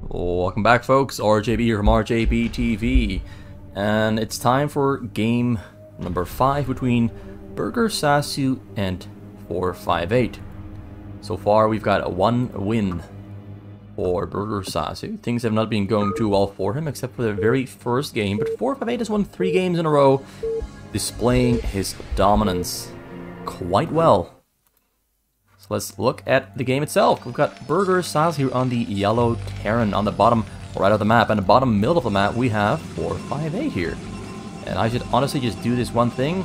Welcome back, folks. RJB here from RJB TV, and it's time for game number 5 between Burgersasu and 458. So far, we've got a 1 win for Burgersasu. Things have not been going too well for him, except for the very first game, but 458 has won 3 games in a row, displaying his dominance quite well. So let's look at the game itself. We've got Burgersasu here on the yellow Terran on the bottom right of the map, and the bottom middle of the map we have 458 here. And I should honestly just do this one thing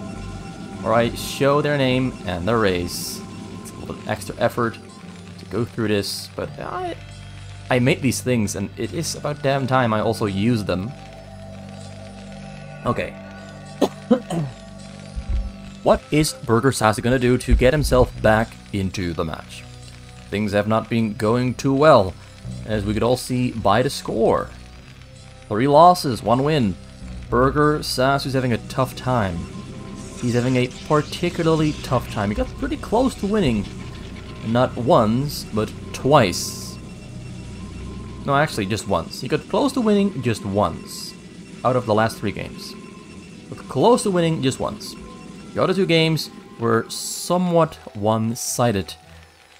where I show their name and their race. It's a little extra effort to go through this, but I made these things and it is about damn time I also use them. Okay. What is Burgersasu gonna do to get himself back into the match? Things have not been going too well, as we could all see by the score. 3 losses, 1 win. Burgersasu's having a tough time. He's having a particularly tough time. He got pretty close to winning. Not once, but twice. No, actually just once. He got close to winning just once out of the last 3 games. But close to winning just once. The other 2 games were somewhat one-sided,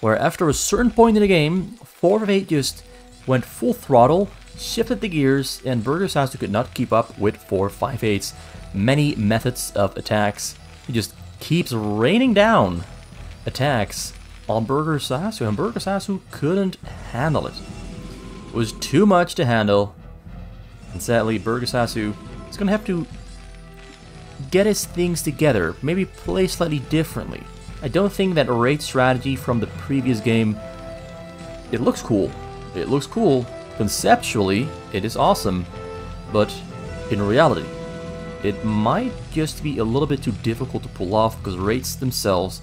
where after a certain point in the game, 458 just went full throttle, shifted the gears, and Burgersasu could not keep up with 458's many methods of attacks. He just keeps raining down attacks on Burgersasu, and Burgersasu couldn't handle it. It was too much to handle, and sadly Burgersasu is going to have to get his things together, maybe play slightly differently. I don't think that raid strategy from the previous game, it looks cool. It looks cool. Conceptually, it is awesome. But in reality, it might just be a little bit too difficult to pull off because raids themselves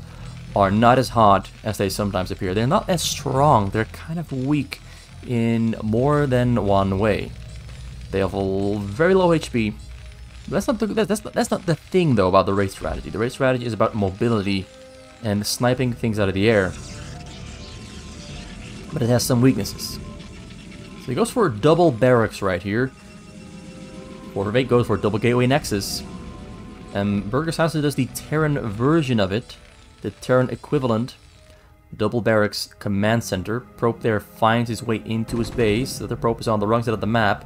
are not as hot as they sometimes appear. They're not as strong. They're kind of weak in more than one way. They have a very low HP. That's not the thing though about the raid strategy. The raid strategy is about mobility and sniping things out of the air. But it has some weaknesses. So he goes for a double barracks right here. 458 goes for a double gateway nexus. And Burgersasu does the Terran version of it. The Terran equivalent. Double barracks command center. Probe there finds his way into his base. The other probe is on the wrong side of the map.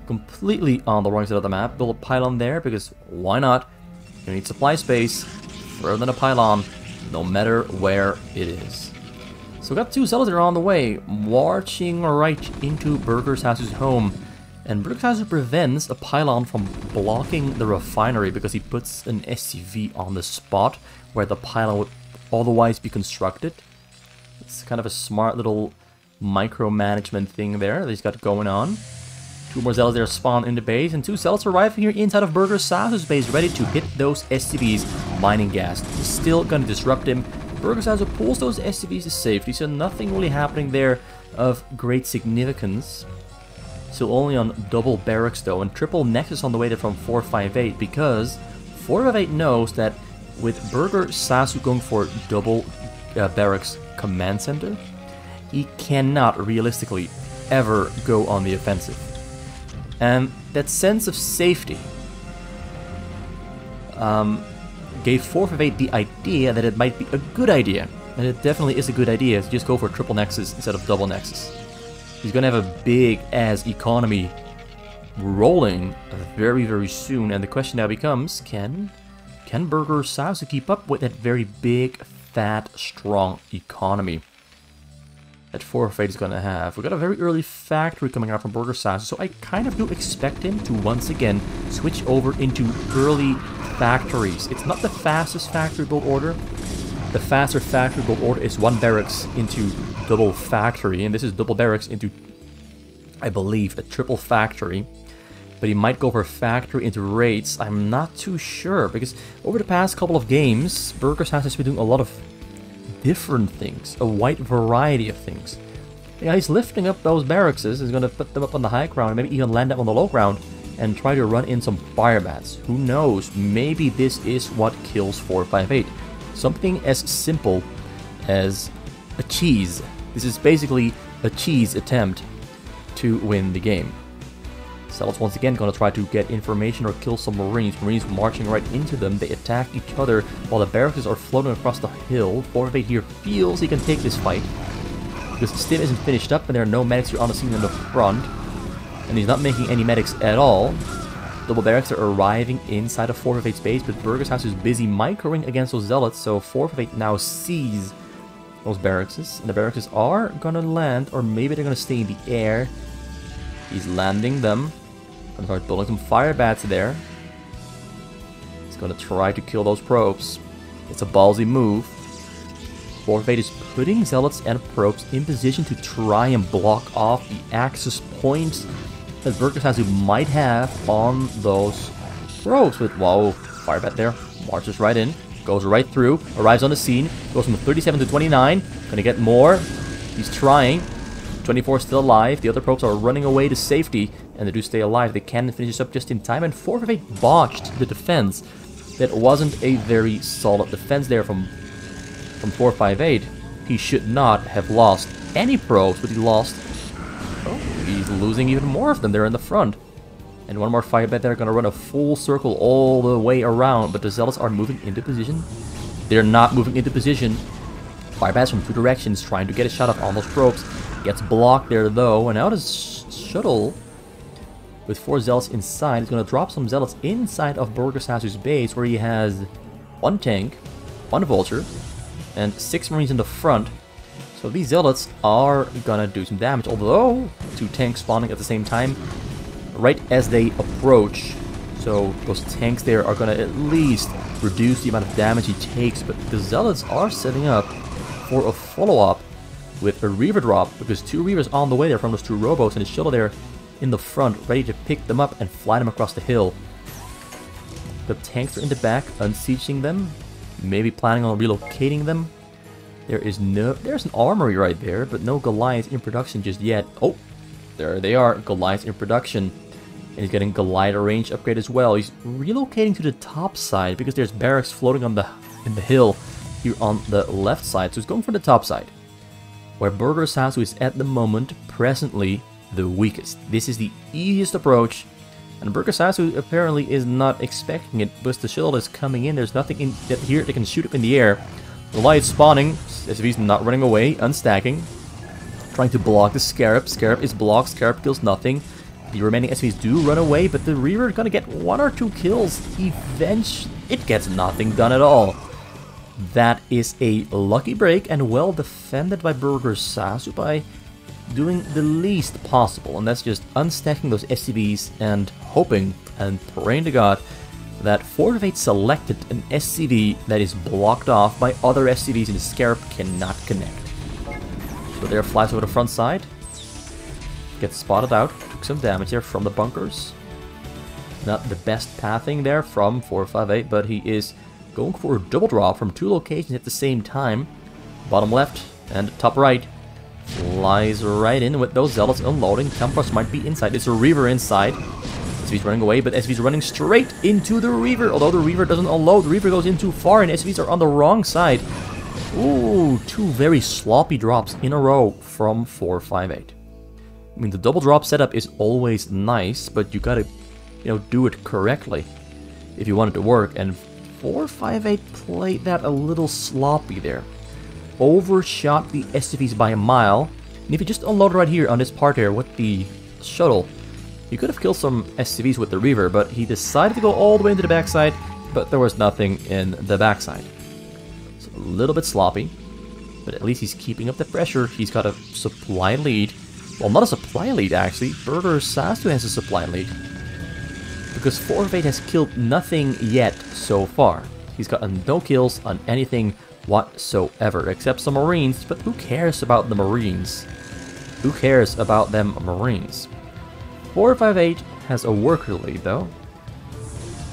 Completely on the wrong side of the map. Build a pylon there because why not? You need supply space. Further than a pylon, no matter where it is. So we got 2 zealots that are on the way, marching right into Burgersasu's home. And Burgersasu prevents a pylon from blocking the refinery because he puts an SCV on the spot where the pylon would otherwise be constructed. It's kind of a smart little micromanagement thing there that he's got going on. 2 more zealots there spawn in the base, and 2 zealots arriving here inside of Burgersasu's base, ready to hit those SCVs mining gas. He's still gonna disrupt him. Burgersasu pulls those SCVs to safety, so nothing really happening there of great significance. So only on double barracks though, and triple nexus on the way there from 458, because 458 knows that with Burgersasu going for double barracks command center, he cannot realistically ever go on the offensive. And that sense of safety gave 458 the idea that it might be a good idea, and it definitely is a good idea to just go for triple nexus instead of double nexus. He's gonna have a big ass economy rolling very, very soon, and the question now becomes, can Burgersasu keep up with that very big, fat, strong economy that 458 is going to have? We've got a very early factory coming out from Burgersasu, so I kind of do expect him to once again switch over into early factories. It's not the fastest factory build order. The faster factory build order is 1 barracks into double factory, and this is double barracks into, I believe, a triple factory. But he might go for factory into raids. I'm not too sure, because over the past couple of games, Burgersasu has been doing a lot of different things, a wide variety of things. Yeah, he's lifting up those barracks, he's going to put them up on the high ground, maybe even land them on the low ground, and try to run in some fire bats. Who knows, maybe this is what kills 458. Something as simple as a cheese. This is basically a cheese attempt to win the game. Zealots once again gonna try to get information or kill some Marines. Marines marching right into them. They attack each other while the barracks are floating across the hill. 458 here feels he can take this fight because the stim isn't finished up and there are no medics here on the scene in the front. And he's not making any medics at all. Double barracks are arriving inside of 458's base, but Burgersasu is busy microing against those zealots, so 458 now sees those barracks. And the barracks are gonna land, or maybe they're gonna stay in the air. He's landing them. Gonna start building some fire bats there. He's gonna try to kill those probes. It's a ballsy move. 458 is putting zealots and probes in position to try and block off the access points that Burgersasu might have on those probes. With whoa, fire bat there, marches right in, goes right through, arrives on the scene, goes from 37 to 29, gonna get more. He's trying. 24 still alive. The other probes are running away to safety, and they do stay alive. They can finish this up just in time, and 458 botched the defense. That wasn't a very solid defense there from 458. He should not have lost any probes, but he lost. Oh, he's losing even more of them there in the front. And one more fire bat there, gonna run a full circle all the way around, but the zealots are moving into position. They're not moving into position. Fire bats from two directions trying to get a shot off on those probes. Gets blocked there though, and now this shuttle with 4 zealots inside is going to drop some zealots inside of Burgersasu's base, where he has 1 tank, 1 vulture, and 6 marines in the front. So these zealots are gonna do some damage, although 2 tanks spawning at the same time right as they approach. So those tanks there are gonna at least reduce the amount of damage he takes, but the zealots are setting up for a follow-up with a Reaver drop, because 2 Reavers on the way there from those 2 robots, and a shuttle there in the front, ready to pick them up and fly them across the hill. The tanks are in the back, unsieging them, maybe planning on relocating them. There's an armory right there, but no Goliaths in production just yet. Oh, there they are, Goliaths in production. And he's getting Goliath range upgrade as well. He's relocating to the top side because there's barracks floating on in the hill here on the left side. So he's going for the top side, where Burgersasu is at the moment presently the weakest. This is the easiest approach, and Burgersasu apparently is not expecting it, because the shuttle is coming in. There's nothing in here they can shoot up in the air. The light spawning, SCV's not running away, unstacking, trying to block the Scarab. Scarab is blocked, Scarab kills nothing. The remaining SCVs do run away, but the Reaver is gonna get 1 or 2 kills. Eventually, it gets nothing done at all. That is a lucky break, and well defended by Burgersasu by doing the least possible, and that's just unstacking those SCVs and hoping and praying to God that 458 selected an SCV that is blocked off by other SCVs and the Scarab cannot connect. So there flies over the front side, gets spotted out, took some damage there from the bunkers. Not the best pathing there from 458, but he is going for a double drop from 2 locations at the same time. Bottom left and top right. Flies right in with those zealots unloading. Templars might be inside. It's a Reaver inside. SCV's running away, but SCV's running straight into the Reaver. Although the Reaver doesn't unload, the Reaver goes in too far, and SCVs are on the wrong side. Ooh, 2 very sloppy drops in a row from 458. I mean, the double drop setup is always nice, but you gotta, do it correctly if you want it to work. And 458 played that a little sloppy there. Overshot the SCVs by a mile. And if you just unload right here on this part here with the shuttle, you could have killed some SCVs with the Reaver, but he decided to go all the way into the backside, but there was nothing in the backside. So a little bit sloppy, but at least he's keeping up the pressure. He's got a supply lead. Well, not a supply lead actually. Burgersasu has a supply lead, because 458 has killed nothing yet so far. He's gotten no kills on anything whatsoever, except some Marines, but who cares about the Marines? Who cares about them Marines? 458 has a worker lead though,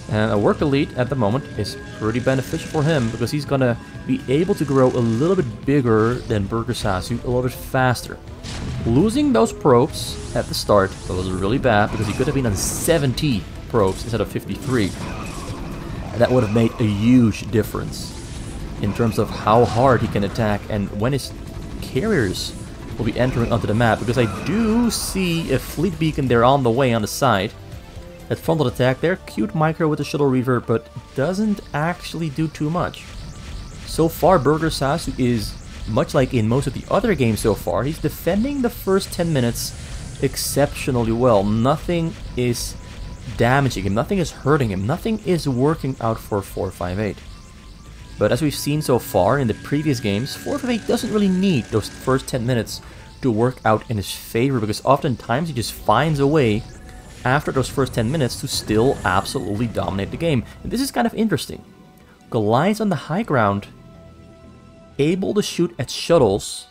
and a worker lead at the moment is pretty beneficial for him, because he's gonna be able to grow a little bit bigger than Burgersasu, a little bit faster. Losing those probes at the start was really bad, because he could have been on 70 probes instead of 53, and that would have made a huge difference in terms of how hard he can attack. And when his carriers will be entering onto the map, because I do see a fleet beacon there on the way on the side. That frontal attack there, cute micro with the Shuttle Reaver, but doesn't actually do too much. So far, Burgersasu is, much like in most of the other games so far, he's defending the first 10 minutes exceptionally well. Nothing is damaging him, nothing is hurting him, nothing is working out for 458. But as we've seen so far in the previous games, 458 doesn't really need those first 10 minutes to work out in his favor, because oftentimes he just finds a way after those first 10 minutes to still absolutely dominate the game. And this is kind of interesting. Goliath's on the high ground, able to shoot at shuttles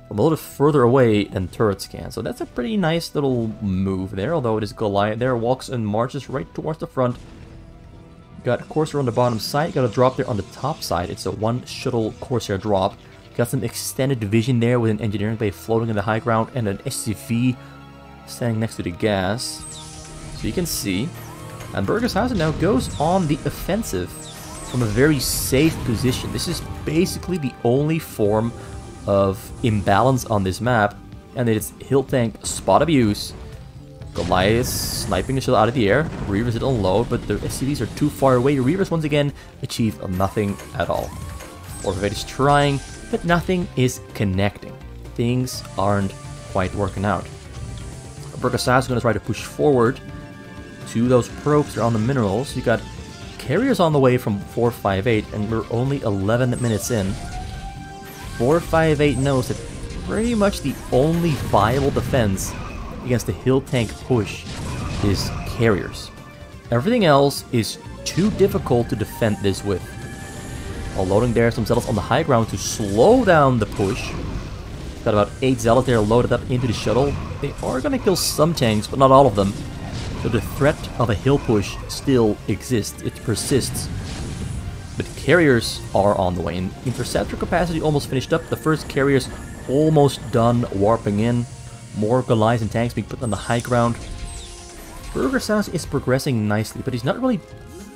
from a little further away than turrets can. So that's a pretty nice little move there, although it is Goliath there, walks and marches right towards the front. Got Corsair on the bottom side, got a drop there on the top side. It's a one shuttle Corsair drop. Got some extended division there with an engineering bay floating in the high ground and an SCV standing next to the gas. So you can see. And Burgersasu now goes on the offensive from a very safe position. This is basically the only form of imbalance on this map, and it's hill tank spot abuse. Goliath sniping the shell out of the air. Reavers it on load, but the SCVs are too far away. Reavers once again achieve nothing at all. 458 is trying, but nothing is connecting. Things aren't quite working out. Burgersasu is going to try to push forward to those probes that are on the minerals. You got carriers on the way from 458, and we're only 11 minutes in. 458 knows that pretty much the only viable defense against the hill tank push is carriers. Everything else is too difficult to defend this with. While loading there some zealots on the high ground to slow down the push. Got about 8 zealots there loaded up into the shuttle. They are going to kill some tanks, but not all of them. So the threat of a hill push still exists. It persists. But carriers are on the way. And interceptor capacity almost finished up. The first carriers almost done warping in. More Goliaths and tanks being put on the high ground. Burgersasu is progressing nicely, but he's not really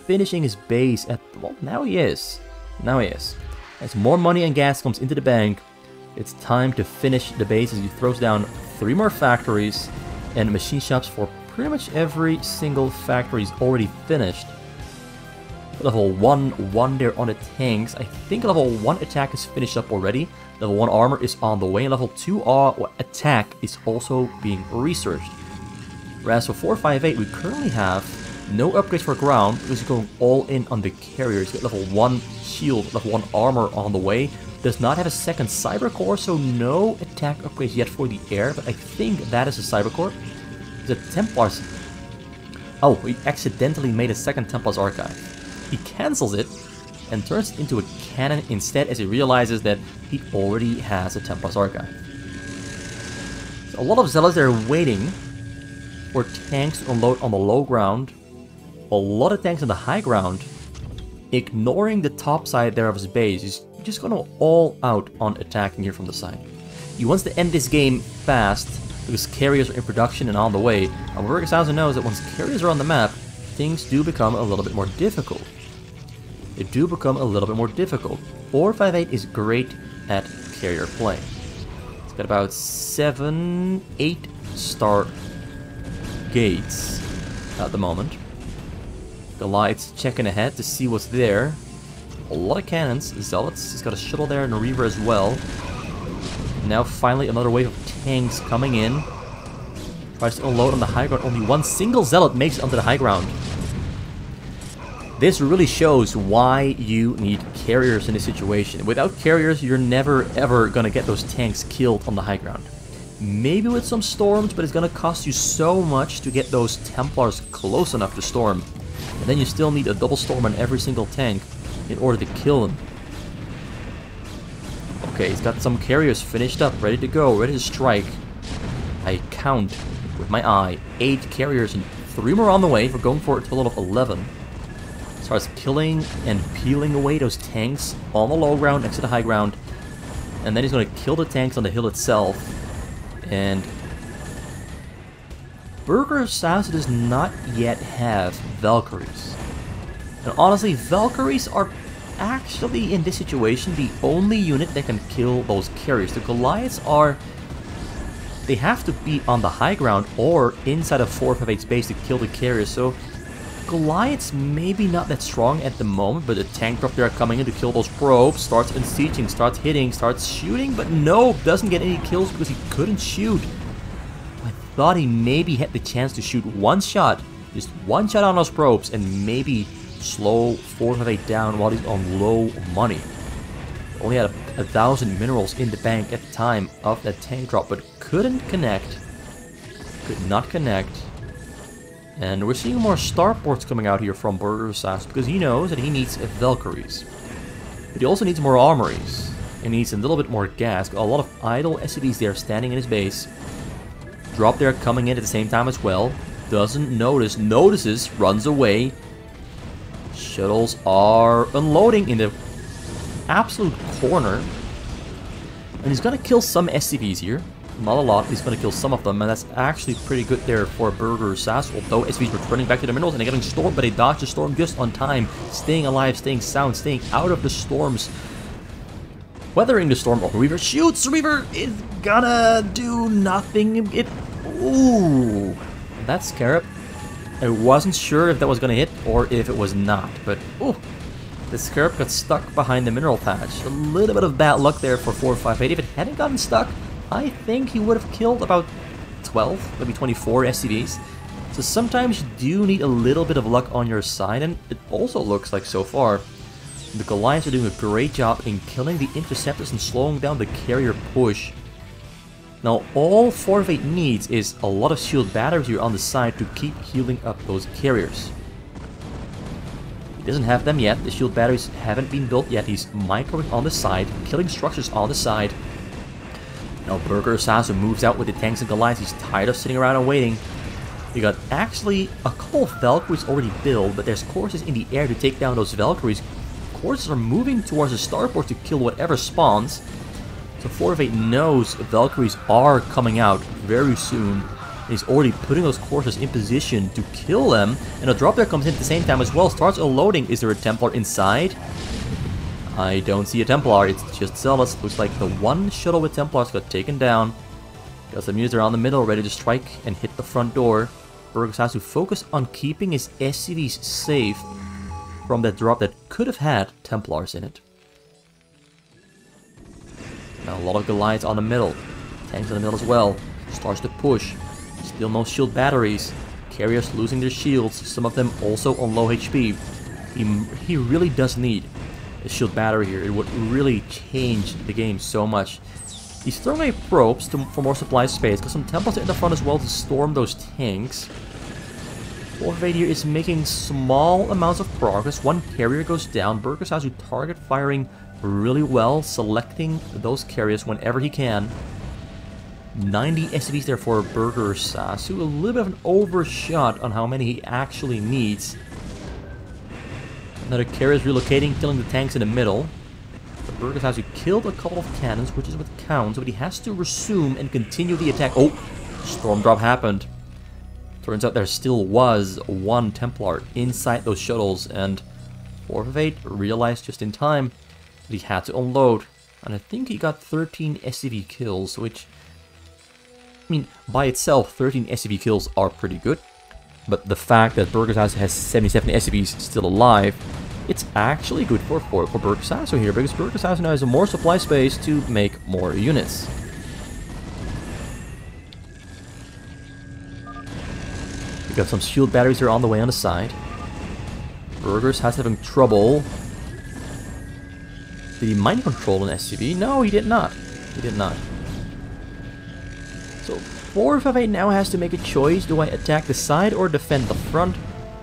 finishing his base at... Well, now he is. Now he is. As more money and gas comes into the bank, it's time to finish the base as he throws down 3 more factories and machine shops for pretty much every single factory is already finished. Level 1 there on the tanks. I think level 1 attack is finished up already. Level 1 armor is on the way. And level 2 attack is also being researched. Whereas for 458 we currently have no upgrades for ground because we're going all in on the carriers. Got level 1 shield, level 1 armor on the way. Does not have a second cyber core, so no attack upgrades yet for the air. But I think that is a cyber core. The Templars... Oh, he accidentally made a second Templars archive. He cancels it and turns it into a cannon instead as he realizes that he already has a Templars archive. So a lot of zealots are waiting for tanks to unload on the low ground. A lot of tanks on the high ground, ignoring the top side there of his base. He's just going to all out on attacking here from the side. He wants to end this game fast because carriers are in production and on the way. And Burgersasu knows that once carriers are on the map, things do become a little bit more difficult. They do become a little bit more difficult. 458 is great at carrier play. It's got about 7, 8 star gates at the moment. Goliath's checking ahead to see what's there. A lot of cannons, zealots. He's got a shuttle there and a reaver as well. Now finally another wave of tanks coming in. Tries to unload on the high ground. Only one single zealot makes it onto the high ground. This really shows why you need carriers in this situation. Without carriers, you're never ever gonna get those tanks killed on the high ground. Maybe with some storms, but it's gonna cost you so much to get those Templars close enough to storm. And then you still need a double storm on every single tank in order to kill them. Okay, he's got some carriers finished up, ready to go, ready to strike. I count with my eye 8 carriers and 3 more on the way. We're going for a total of 11. Starts killing and peeling away those tanks on the low ground next to the high ground. And then he's going to kill the tanks on the hill itself. And Burgersasu does not yet have Valkyries. And honestly, Valkyries are actually, in this situation, the only unit that can kill those carriers. The Goliaths are... They have to be on the high ground or inside of 458 space to kill the carriers, so... Goliaths maybe not that strong at the moment, but the tank drop there coming in to kill those probes. Starts unsieging, starts hitting, starts shooting, but no, doesn't get any kills because he couldn't shoot. I thought he maybe had the chance to shoot one shot, just one shot on those probes, and maybe slow 458 down while he's on low money. Only had 1,000 minerals in the bank at the time of that tank drop, but couldn't connect. Could not connect. And we're seeing more starports coming out here from Burgersasu because he knows that he needs Valkyries. But he also needs more armories. And he needs a little bit more gas. A lot of idle SCVs there standing in his base. Drop there coming in at the same time as well. Doesn't notice. Notices. Runs away. Shuttles are unloading in the absolute corner. And he's going to kill some SCVs here. Not a lot, he's going to kill some of them, and that's actually pretty good there for Burgersasu. Although SCVs returning back to the minerals and they're getting stormed, but they dodge the storm just on time. Staying alive, staying sound, staying out of the storms. Weathering the storm. Oh, Reaver shoots! Reaver is gonna do nothing. Ooh, that's Scarab. I wasn't sure if that was gonna hit or if it was not, but ooh. The Scarab got stuck behind the mineral patch. A little bit of bad luck there for 458. If it hadn't gotten stuck, I think he would have killed about 12, maybe 24 SCVs. So sometimes you do need a little bit of luck on your side, and it also looks like so far the Goliaths are doing a great job in killing the interceptors and slowing down the carrier push. Now all 458 needs is a lot of shield batteries here on the side to keep healing up those carriers. He doesn't have them yet, the shield batteries haven't been built yet. He's microwaving on the side, killing structures on the side. Now Burgersasu moves out with the tanks and Goliaths. He's tired of sitting around and waiting. We got actually a couple of Valkyries already built, but there's courses in the air to take down those Valkyries. Courses are moving towards the starport to kill whatever spawns. So 458 knows Valkyries are coming out very soon. He's already putting those courses in position to kill them. And a drop there comes in at the same time as well. Starts unloading. Is there a Templar inside? I don't see a Templar, it's just Zealots. Looks like the one shuttle with Templars got taken down. Got some units around the middle ready to strike and hit the front door. Burgersasu focus on keeping his SCVs safe from that drop that could have had Templars in it. Now a lot of Goliaths on the middle. Tanks in the middle as well. Starts to push. Still no shield batteries. Carriers losing their shields. Some of them also on low HP. He really does need a shield battery here. It would really change the game so much. He's throwing away probes for more supply space. Got some Templars in the front as well to storm those tanks. 458 here is making small amounts of progress. One carrier goes down. Burgersasu target firing really well, selecting those carriers whenever he can. 90 SCVs there for Burgersasu. A little bit of an overshot on how many he actually needs. Another carrier is relocating, killing the tanks in the middle. But Burgersasu killed a couple of cannons, which is what counts, but he has to resume and continue the attack. Oh, storm drop happened. Turns out there still was one Templar inside those shuttles, and 458 realized just in time that he had to unload. And I think he got 13 SCV kills, which, I mean, by itself, 13 SCV kills are pretty good. But the fact that Burgersasu has 77 SCVs still alive, it's actually good for Burgersasu here, because Burgersasu now has more supply space to make more units. We got some shield batteries here on the way on the side. Burgersasu having trouble. Did he mind control an SCV? No, he did not. He did not. So 458 now has to make a choice. Do I attack the side or defend the front?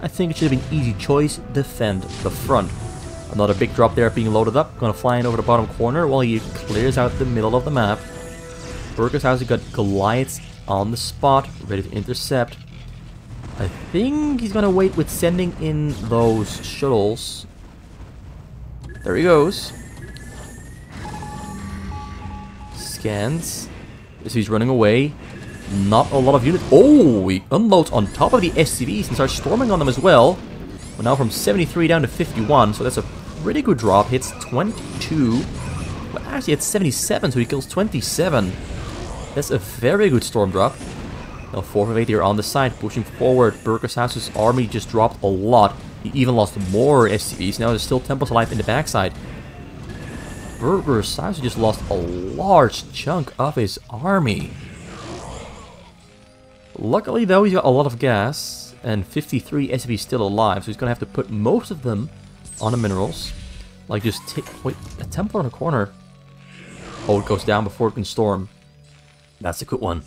I think it should have been easy choice. Defend the front. Another big drop there being loaded up. Gonna fly in over the bottom corner while he clears out the middle of the map. Burgersasu got Goliaths on the spot, ready to intercept. I think he's gonna wait with sending in those shuttles. There he goes. Scans. So he's running away. Not a lot of units. Oh, he unloads on top of the SCVs and starts storming on them as well. We're now from 73 down to 51, so that's a pretty good drop. Hits 22. Well, actually, it's 77, so he kills 27. That's a very good storm drop. Now 458 here on the side, pushing forward. Burgersasu's army just dropped a lot. He even lost more SCVs. Now there's still temples alive in the backside. Burgersasu just lost a large chunk of his army. Luckily though, he's got a lot of gas and 53 SCVs still alive, so he's gonna have to put most of them on the minerals. Like just take... Wait, a temple in a corner. Oh, it goes down before it can storm. That's a good one.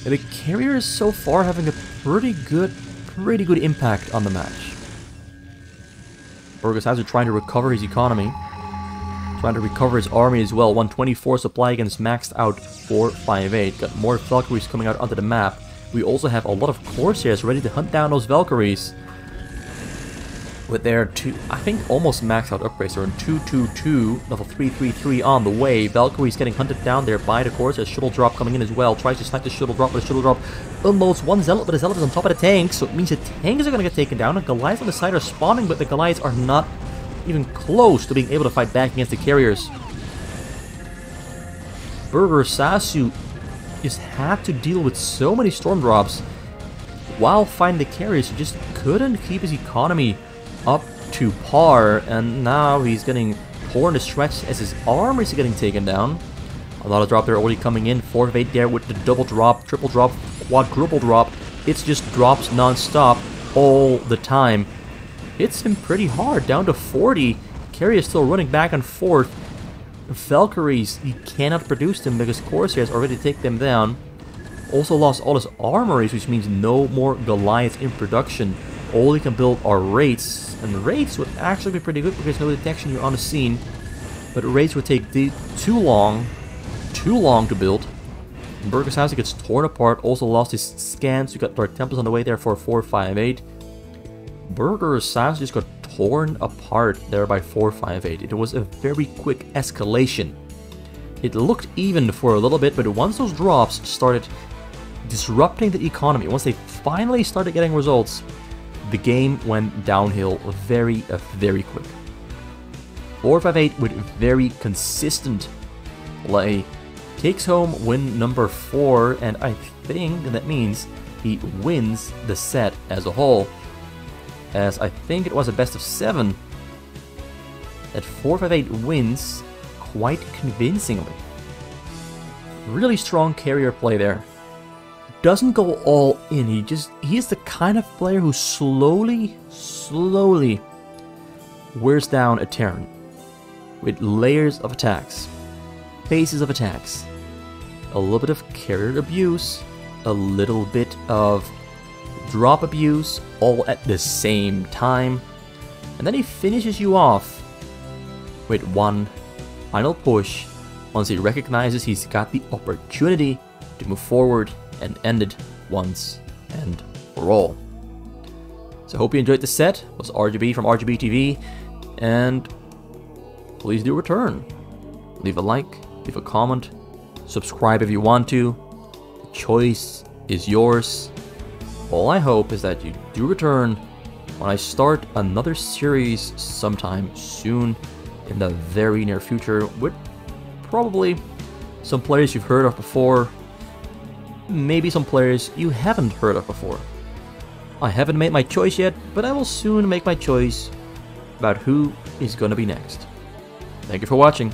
And the carrier is so far having a pretty good impact on the match. Burgersasu trying to recover his economy. Trying to recover his army as well. 124 supply against maxed out 458. Got more Valkyries coming out onto the map. We also have a lot of Corsairs ready to hunt down those Valkyries. With their I think almost maxed out upgrades. They're in 222, level 333 on the way. Valkyries getting hunted down there by the Corsairs. Shuttle drop coming in as well. Tries to snipe the shuttle drop, but the shuttle drop unloads one Zealot, but the Zealot is on top of the tank. So it means the tanks are going to get taken down. And Goliaths on the side are spawning, but the Goliaths are not even close to being able to fight back against the carriers. Burgersasu just had to deal with so many storm drops while fighting the carriers. He just couldn't keep his economy up to par, and now he's getting torn to shreds as his armies are getting taken down. A lot of drop there already coming in. 458 there with the double drop, triple drop, quadruple drop. It's just drops non-stop all the time. Hits him pretty hard, down to 40. Carrier is still running back and forth. Valkyries, he cannot produce them because Corsairs already take them down. Also lost all his armories, which means no more Goliaths in production. All he can build are raids, and raids would actually be pretty good because no detection, you're on the scene. But raids would take too long to build. Burgersasu gets torn apart, also lost his scans. You got Dark Temples on the way there for 458. Burgersasu just got torn apart there by 458. It was a very quick escalation. It looked even for a little bit, but once those drops started disrupting the economy, once they finally started getting results, the game went downhill very quick. 458 with very consistent play takes home win number 4, and I think that means he wins the set as a whole, as I think it was a best of 7 that 458 wins quite convincingly. Really strong carrier play there. Doesn't go all in. He is the kind of player who slowly wears down a Terran with layers of attacks, phases of attacks, a little bit of carrier abuse, a little bit of drop abuse, all at the same time, and then he finishes you off with one final push once he recognizes he's got the opportunity to move forward and end it once and for all. So I hope you enjoyed the set. It was RJB from RJB TV, and please do return. Leave a like, leave a comment, subscribe if you want to. The choice is yours. All I hope is that you do return when I start another series sometime soon in the very near future with probably some players you've heard of before, maybe some players you haven't heard of before. I haven't made my choice yet, but I will soon make my choice about who is going to be next. Thank you for watching.